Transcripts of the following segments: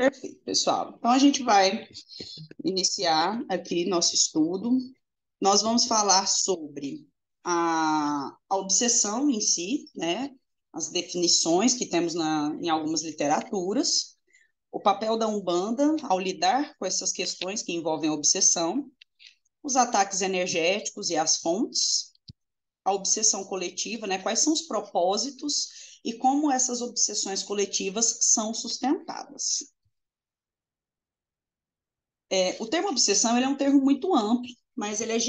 Perfeito, pessoal. Então, a gente vai iniciar aqui nosso estudo. Nós vamos falar sobre a obsessão em si, né? As definições que temos em algumas literaturas, o papel da Umbanda ao lidar com essas questões que envolvem a obsessão, os ataques energéticos e as fontes, a obsessão coletiva, né? Quais são os propósitos e como essas obsessões coletivas são sustentadas. O termo obsessão ele é um termo muito amplo, mas ele é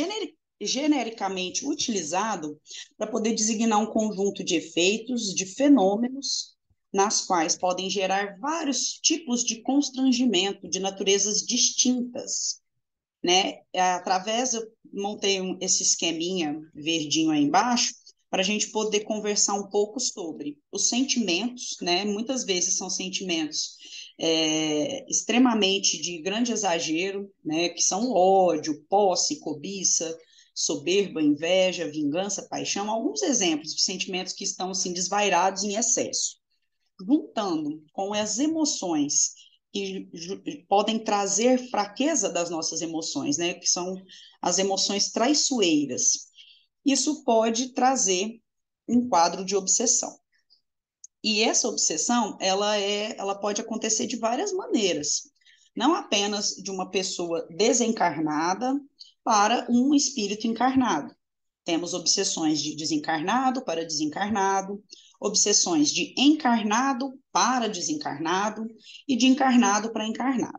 genericamente utilizado para poder designar um conjunto de efeitos, de fenômenos, nas quais podem gerar vários tipos de constrangimento de naturezas distintas, né? Através, eu montei esse esqueminha verdinho aí embaixo, para a gente poder conversar um pouco sobre os sentimentos, né? Muitas vezes são sentimentos extremamente de grande exagero, né? Que são ódio, posse, cobiça, soberba, inveja, vingança, paixão, alguns exemplos de sentimentos que estão assim desvairados em excesso. Juntando com as emoções que podem trazer fraqueza das nossas emoções, né? Que são as emoções traiçoeiras. Isso pode trazer um quadro de obsessão. E essa obsessão, ela pode acontecer de várias maneiras, não apenas de uma pessoa desencarnada para um espírito encarnado. Temos obsessões de desencarnado para desencarnado, obsessões de encarnado para desencarnado e de encarnado para encarnado.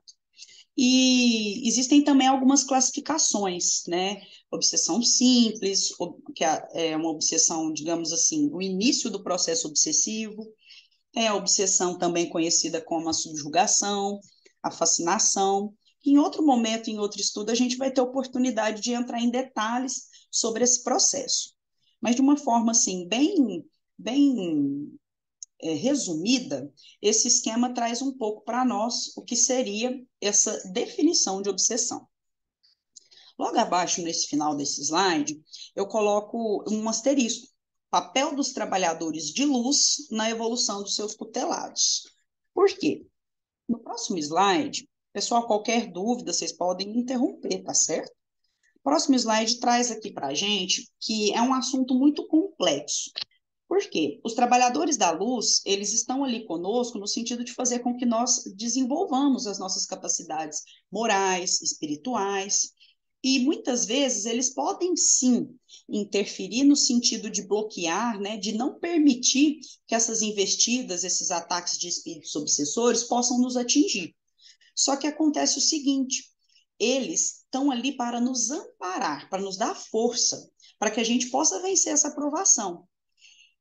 E existem também algumas classificações, né? Obsessão simples, que é uma obsessão, digamos assim, o início do processo obsessivo, é a obsessão também conhecida como a subjugação, a fascinação. Em outro momento, em outro estudo, a gente vai ter oportunidade de entrar em detalhes sobre esse processo. Mas de uma forma assim, bem resumida, esse esquema traz um pouco para nós o que seria essa definição de obsessão. Logo abaixo, nesse final desse slide, eu coloco um asterisco. Papel dos trabalhadores de luz na evolução dos seus tutelados. Por quê? No próximo slide, pessoal, qualquer dúvida, vocês podem interromper, tá certo? O próximo slide traz aqui para a gente que é um assunto muito complexo. Por quê? Os trabalhadores da luz, eles estão ali conosco no sentido de fazer com que nós desenvolvamos as nossas capacidades morais, espirituais, e muitas vezes eles podem sim interferir no sentido de bloquear, né, de não permitir que essas investidas, esses ataques de espíritos obsessores possam nos atingir. Só que acontece o seguinte, eles estão ali para nos amparar, para nos dar força, para que a gente possa vencer essa provação.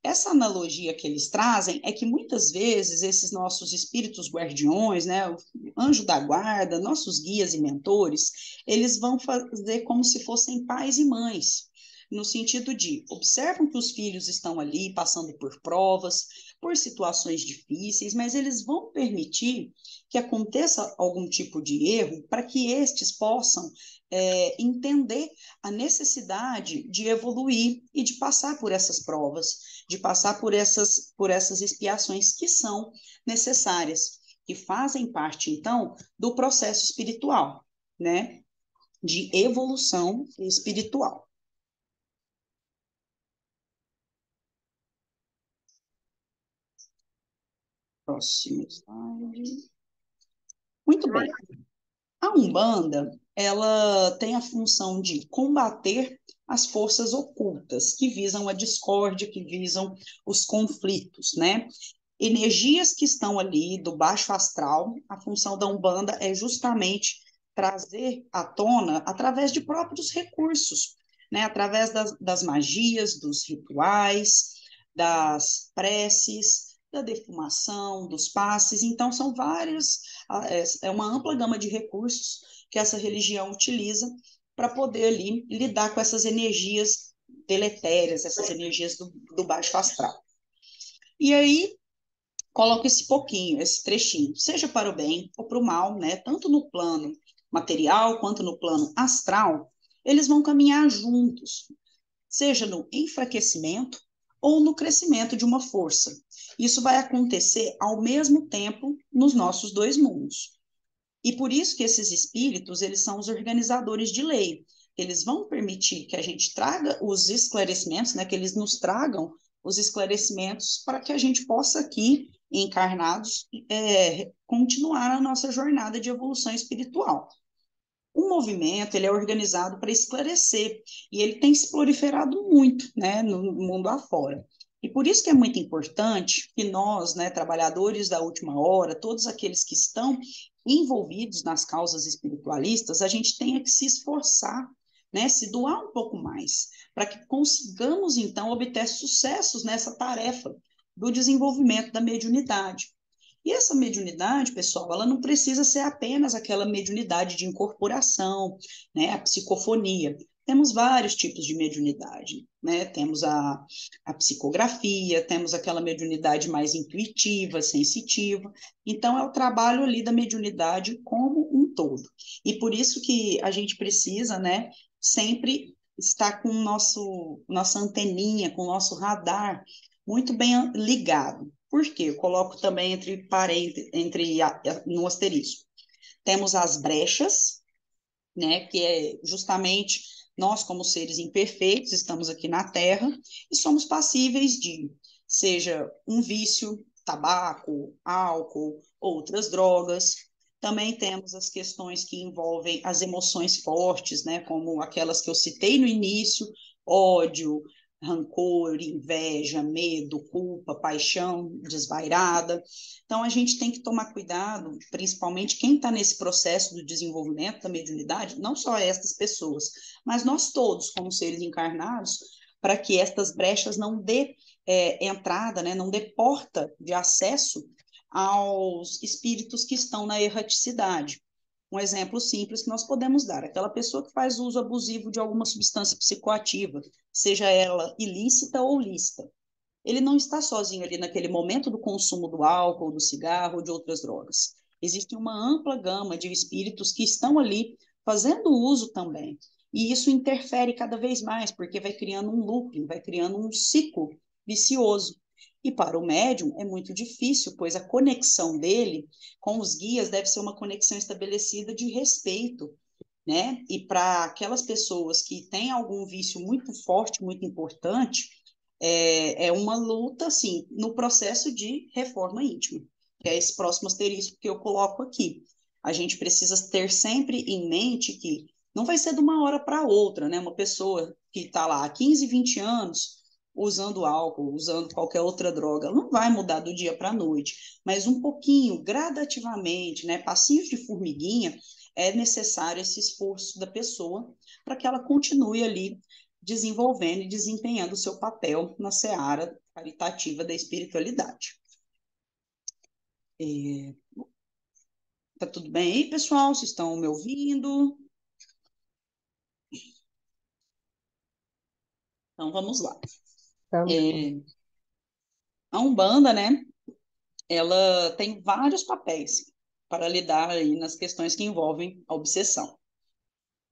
Essa analogia que eles trazem é que muitas vezes esses nossos espíritos guardiões, né, o anjo da guarda, nossos guias e mentores, eles vão fazer como se fossem pais e mães, no sentido de observam que os filhos estão ali passando por provas, por situações difíceis, mas eles vão permitir que aconteça algum tipo de erro para que estes possam entender a necessidade de evoluir e de passar por essas provas, de passar por essas expiações que são necessárias, que fazem parte, então, do processo espiritual, né? De evolução espiritual. Próximo slide. Muito bem. A Umbanda, ela tem a função de combater as forças ocultas que visam a discórdia, que visam os conflitos, né? Energias que estão ali do baixo astral, a função da Umbanda é justamente trazer à tona através de próprios recursos, né? Através das magias, dos rituais, das preces, da defumação, dos passes. Então, são vários, é uma ampla gama de recursos que essa religião utiliza para poder ali lidar com essas energias deletérias, essas energias do baixo astral. E aí, coloca esse pouquinho, esse trechinho, seja para o bem ou para o mal, né? Tanto no plano material quanto no plano astral, eles vão caminhar juntos, seja no enfraquecimento ou no crescimento de uma força. Isso vai acontecer ao mesmo tempo nos nossos dois mundos. E por isso que esses espíritos, eles são os organizadores de lei. Eles vão permitir que a gente traga os esclarecimentos, né, que eles nos tragam os esclarecimentos para que a gente possa aqui, encarnados, continuar a nossa jornada de evolução espiritual. O movimento, ele é organizado para esclarecer, e ele tem se proliferado muito, né, no mundo afora. E por isso que é muito importante que nós, né, trabalhadores da última hora, todos aqueles que estão envolvidos nas causas espiritualistas, a gente tenha que se esforçar, né, se doar um pouco mais, para que consigamos, então, obter sucessos nessa tarefa do desenvolvimento da mediunidade. E essa mediunidade, pessoal, ela não precisa ser apenas aquela mediunidade de incorporação, né, a psicofonia. Temos vários tipos de mediunidade, né? Temos a psicografia, temos aquela mediunidade mais intuitiva, sensitiva. Então, é o trabalho ali da mediunidade como um todo. E por isso que a gente precisa, né, sempre estar com o nossa anteninha, com o nosso radar muito bem ligado. Por quê? Eu coloco também entre parênteses, no asterisco. Temos as brechas, né, que é justamente nós, como seres imperfeitos, estamos aqui na Terra e somos passíveis de, seja um vício, tabaco, álcool, outras drogas. Também temos as questões que envolvem as emoções fortes, né, como aquelas que eu citei no início, ódio, rancor, inveja, medo, culpa, paixão desvairada. Então, a gente tem que tomar cuidado, principalmente quem está nesse processo do desenvolvimento da mediunidade, não só estas pessoas, mas nós todos, como seres encarnados, para que estas brechas não dê entrada, né, não dê porta de acesso aos espíritos que estão na erraticidade. Um exemplo simples que nós podemos dar: aquela pessoa que faz uso abusivo de alguma substância psicoativa, seja ela ilícita ou lícita. Ele não está sozinho ali naquele momento do consumo do álcool, do cigarro ou de outras drogas. Existe uma ampla gama de espíritos que estão ali fazendo uso também. E isso interfere cada vez mais, porque vai criando um looping, vai criando um ciclo vicioso. E para o médium é muito difícil, pois a conexão dele com os guias deve ser uma conexão estabelecida de respeito, né? E para aquelas pessoas que têm algum vício muito forte, muito importante, é uma luta, assim, no processo de reforma íntima, que é esse próximo asterisco que eu coloco aqui. A gente precisa ter sempre em mente que não vai ser de uma hora para outra, né? Uma pessoa que está lá há 15, 20 anos usando álcool, usando qualquer outra droga, não vai mudar do dia para a noite, mas um pouquinho, gradativamente, né? Passinhos de formiguinha, é necessário esse esforço da pessoa para que ela continue ali desenvolvendo e desempenhando o seu papel na seara caritativa da espiritualidade. Tá tudo bem aí, pessoal? Vocês estão me ouvindo? Então, vamos lá. Também. A Umbanda, né, ela tem vários papéis para lidar aí nas questões que envolvem a obsessão.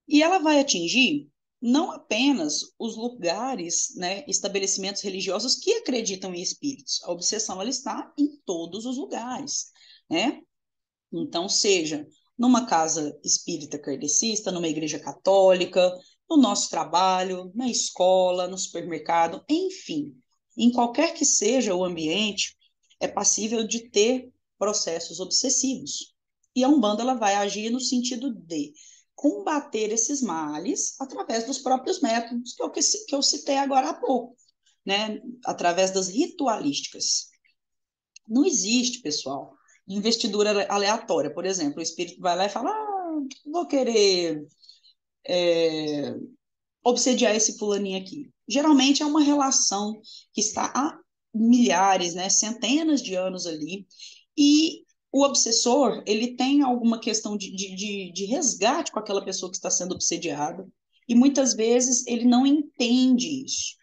E ela vai atingir não apenas os lugares, né, estabelecimentos religiosos que acreditam em espíritos. A obsessão, ela está em todos os lugares, né? Então, seja numa casa espírita kardecista, numa igreja católica, no nosso trabalho, na escola, no supermercado, enfim, em qualquer que seja o ambiente, é passível de ter processos obsessivos. E a Umbanda ela vai agir no sentido de combater esses males através dos próprios métodos que eu citei agora há pouco, né? Através das ritualísticas. Não existe, pessoal, investidura aleatória. Por exemplo, o espírito vai lá e fala: vou querer obsediar esse fulaninho aqui. Geralmente é uma relação que está há milhares, né, centenas de anos ali, e o obsessor, ele tem alguma questão de resgate com aquela pessoa que está sendo obsediada, e muitas vezes ele não entende isso.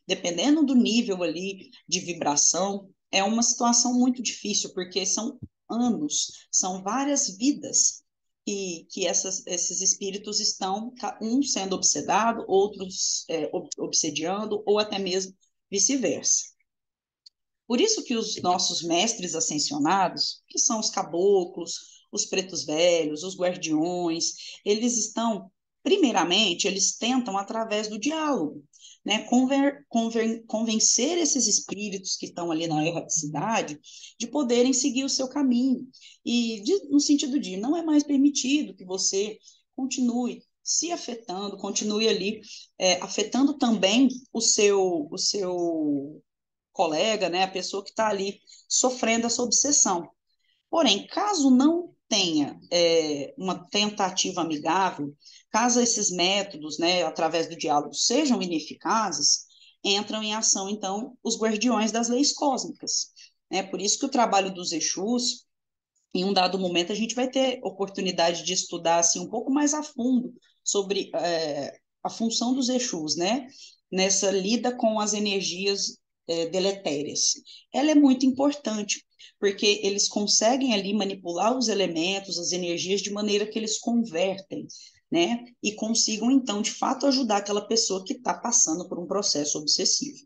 Dependendo do nível ali de vibração, é uma situação muito difícil, porque são anos, são várias vidas que esses espíritos estão, um sendo obsedado, outros obsediando, ou até mesmo vice-versa. Por isso que os nossos mestres ascensionados, que são os caboclos, os pretos velhos, os guardiões, eles estão, primeiramente, eles tentam através do diálogo, né, convencer esses espíritos que estão ali na erraticidade de poderem seguir o seu caminho. E no sentido de não é mais permitido que você continue se afetando, continue ali afetando também o seu colega, né, a pessoa que está ali sofrendo essa obsessão. Porém, caso não tenha uma tentativa amigável, caso esses métodos, né, através do diálogo, sejam ineficazes, entram em ação, então, os guardiões das leis cósmicas. Né? Por isso que o trabalho dos Exus, em um dado momento, a gente vai ter oportunidade de estudar assim, um pouco mais a fundo sobre a função dos Exus, né? Nessa lida com as energias deletérias. Ela é muito importante, porque eles conseguem ali manipular os elementos, as energias, de maneira que eles convertem, né? E consigam, então, de fato, ajudar aquela pessoa que está passando por um processo obsessivo,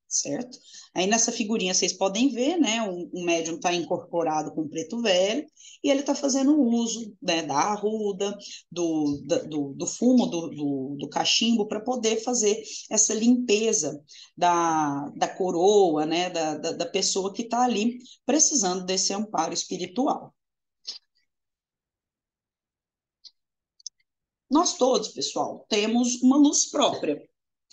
certo? Aí nessa figurinha vocês podem ver, né? Um médium está incorporado com preto velho e ele está fazendo uso, né, da arruda, do fumo, do cachimbo, para poder fazer essa limpeza da coroa, né? Da pessoa que está ali precisando desse amparo espiritual. Nós todos, pessoal, temos uma luz própria.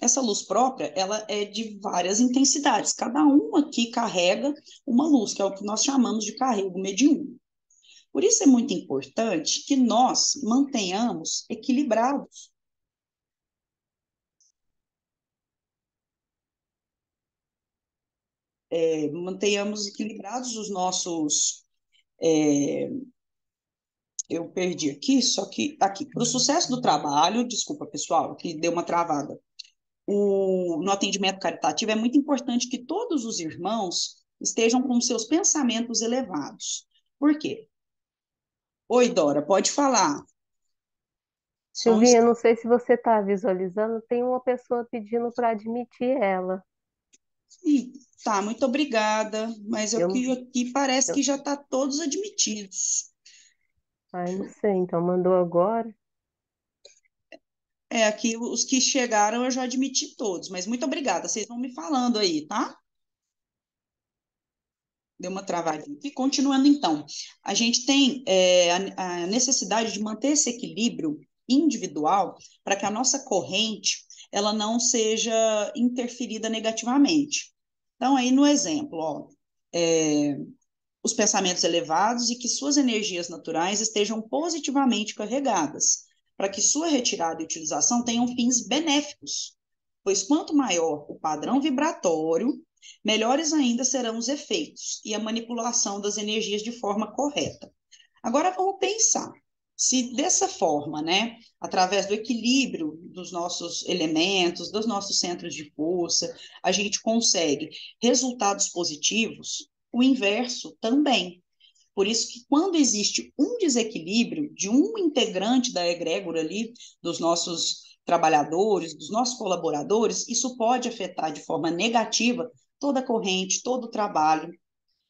Essa luz própria, ela é de várias intensidades. Cada um aqui carrega uma luz, que é o que nós chamamos de carrego mediúnico. Por isso é muito importante que nós mantenhamos equilibrados. Mantenhamos equilibrados os nossos. É, eu perdi aqui, só que aqui. Para o sucesso do trabalho, desculpa, pessoal, que deu uma travada. No atendimento caritativo, é muito importante que todos os irmãos estejam com seus pensamentos elevados. Por quê? Oi, Dora, pode falar. Só um Silvinha, instante. não sei se você está visualizando, tem uma pessoa pedindo para admitir ela. Ih, tá, muito obrigada, mas Eu, aqui parece eu, que já está todos admitidos. ai, não sei, então mandou agora. Aqui os que chegaram eu já admiti todos, mas muito obrigada. Vocês vão me falando aí, tá? Deu uma travadinha. E continuando então, a gente tem a necessidade de manter esse equilíbrio individual para que a nossa corrente ela não seja interferida negativamente. Então, aí no exemplo, ó, é, os pensamentos elevados e que suas energias naturais estejam positivamente carregadas, para que sua retirada e utilização tenham fins benéficos, pois quanto maior o padrão vibratório, melhores ainda serão os efeitos e a manipulação das energias de forma correta. Agora vamos pensar. Se dessa forma, né, através do equilíbrio dos nossos elementos, dos nossos centros de força, a gente consegue resultados positivos, o inverso também. Por isso que quando existe um desequilíbrio de um integrante da egrégora ali, dos nossos trabalhadores, dos nossos colaboradores, isso pode afetar de forma negativa toda a corrente, todo o trabalho.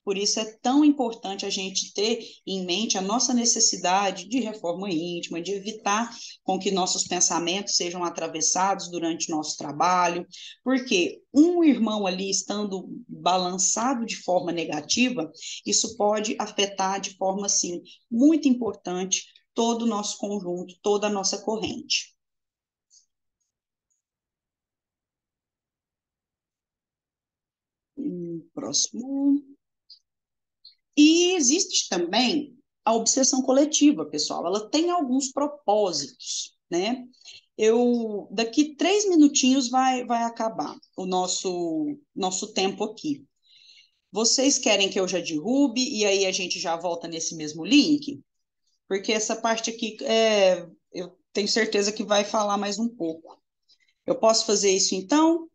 Por isso é tão importante a gente ter em mente a nossa necessidade de reforma íntima, de evitar com que nossos pensamentos sejam atravessados durante o nosso trabalho, porque um irmão ali estando balançado de forma negativa, isso pode afetar de forma assim muito importante todo o nosso conjunto, toda a nossa corrente. Próximo. E existe também a obsessão coletiva, pessoal. Ela tem alguns propósitos, né? Daqui 3 minutinhos vai acabar o nosso tempo aqui. Vocês querem que eu já derrube e aí a gente já volta nesse mesmo link? Porque essa parte aqui eu tenho certeza que vai falar mais um pouco. Eu posso fazer isso então?